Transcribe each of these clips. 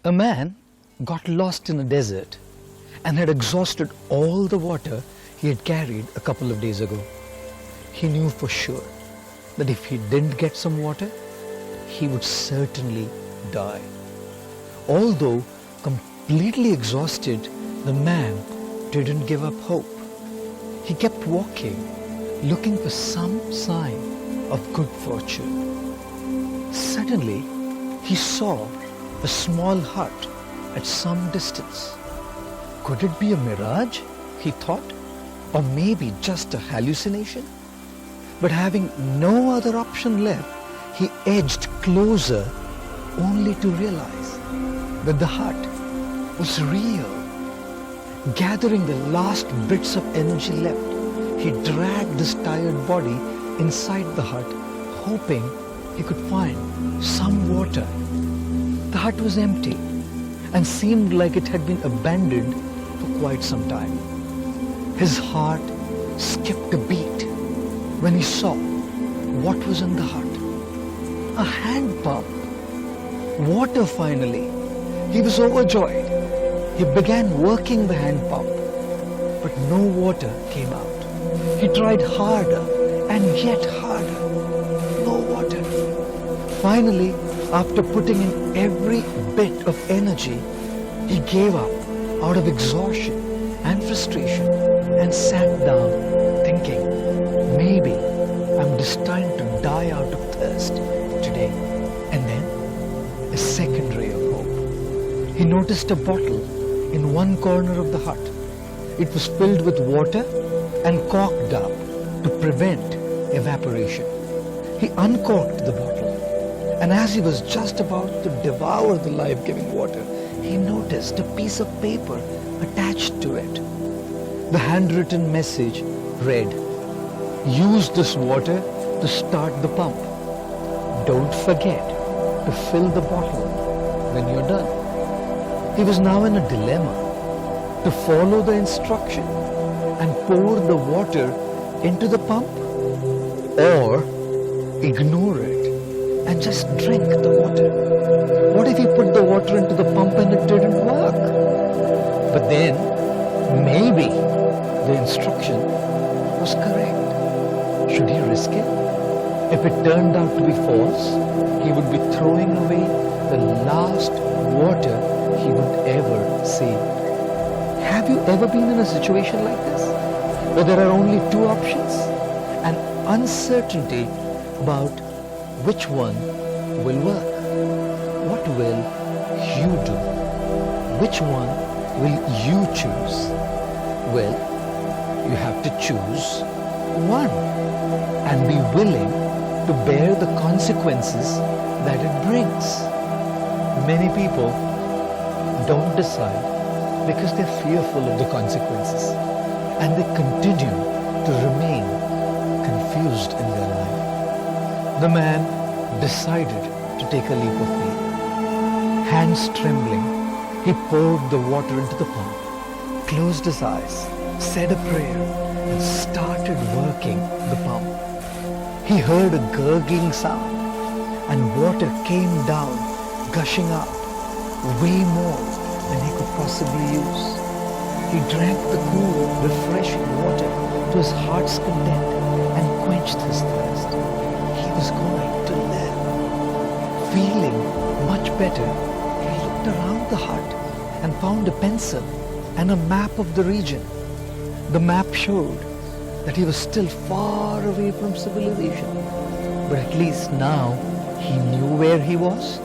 A man got lost in a desert and had exhausted all the water he had carried a couple of days ago. He knew for sure that if he didn't get some water, he would certainly die. Although completely exhausted, the man didn't give up hope. He kept walking, looking for some sign of good fortune. Suddenly, he saw a small hut at some distance. Could it be a mirage, he thought, or maybe just a hallucination? But having no other option left, he edged closer only to realize that the hut was real. Gathering the last bits of energy left, he dragged his tired body inside the hut, hoping he could find some water. The hut was empty and seemed like it had been abandoned for quite some time. His heart skipped a beat when he saw what was in the hut. A hand pump. Water finally. He was overjoyed. He began working the hand pump, but no water came out. He tried harder and yet harder. No water. Finally, after putting in every bit of energy, he gave up out of exhaustion and frustration and sat down thinking, maybe I'm destined to die out of thirst today. And then a second ray of hope. He noticed a bottle in one corner of the hut. It was filled with water and corked up to prevent evaporation. He uncorked the bottle, and as he was just about to devour the life-giving water, he noticed a piece of paper attached to it. The handwritten message read, "Use this water to start the pump. Don't forget to fill the bottle when you're done." He was now in a dilemma to follow the instruction and pour the water into the pump, or ignore it and just drink the water. What if he put the water into the pump and it didn't work? But then, maybe the instruction was correct. Should he risk it? If it turned out to be false, he would be throwing away the last water he would ever save. Have you ever been in a situation like this, where there are only two options and uncertainty about which one will work? What will you do? Which one will you choose? Well, you have to choose one and be willing to bear the consequences that it brings. Many people don't decide because they're fearful of the consequences, and they continue to remain confused in their life. The man decided to take a leap of faith. Hands trembling, he poured the water into the pump, closed his eyes, said a prayer, and started working the pump. He heard a gurgling sound, and water came down, gushing out, way more than he could possibly use. He drank the cool, refreshing water to his heart's content and quenched his thirst. He was going to live. Feeling much better, he looked around the hut and found a pencil and a map of the region. The map showed that he was still far away from civilization, but at least now he knew where he was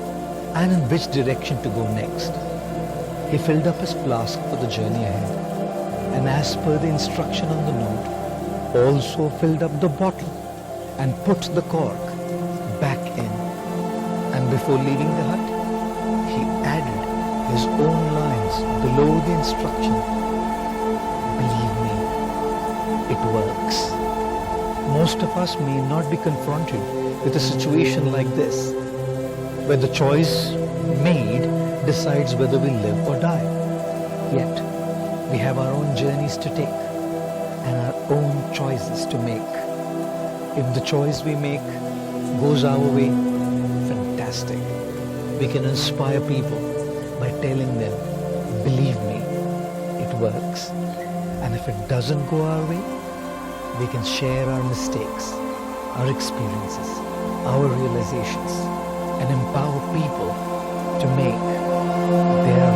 and in which direction to go next. He filled up his flask for the journey ahead, and as per the instruction on the note, also filled up the bottle and put the cork back in. And before leaving the hut, he added his own lines below the instruction. Believe me, it works. Most of us may not be confronted with a situation like this, where the choice made decides whether we live or die. Yet, we have our own journeys to take and our own choices to make. If the choice we make goes our way, fantastic. We can inspire people by telling them, believe me, it works. And if it doesn't go our way, we can share our mistakes, our experiences, our realizations, and empower people to make their